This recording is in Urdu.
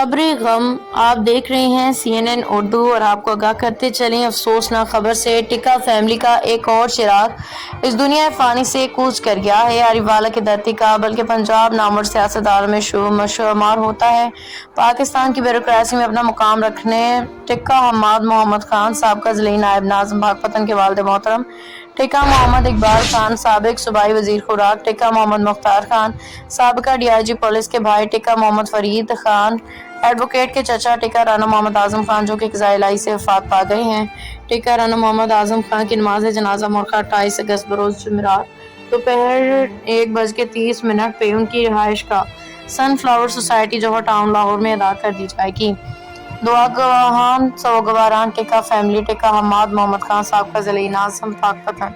خبریں غم آپ دیکھ رہے ہیں CNN اردو اور آپ کو آگاہ کرتے چلیں افسوسناک خبر سے ٹکا فیملی کا ایک اور چراغ اس دنیا فانی سے کوچ کر گیا ہے۔ اریوالا کی دھرتی کا بلکہ پنجاب نامور سیاستدانوں میں شمار ہوتا ہے۔ پاکستان کی بیوروکریسی میں اپنا مقام رکھنے ٹکا حماد محمد خان سابقہ ضلعی نائب ناظم پاکپتن کے والد محترم ٹکا محمد اقبال خان سابق صوبائی وزیر خوراک ٹکا محمد مختار خان سابقہ DIG پولیس کے بھائی ٹکا محمد فرید خان ایڈوکیٹ کے چچا ٹکا رانا محمد اعظم خان جو کہ قضاء الہی سے وفات پا گئے ہیں۔ ٹکا رانا محمد اعظم خان کی نماز جنازہ مرخہ 28 اگست بروز جمعرات دوپہر 1:30 پہ ان کی رہائش گاہ سن فلاور سوسائٹی جوہر ٹاؤن لاہور میں ادا کر دی جائے گی۔ دعا گواہان سوگواران ٹکا فیملی ٹکا حماد محمد خان سابقہ ضلعی ناظم پاکپتن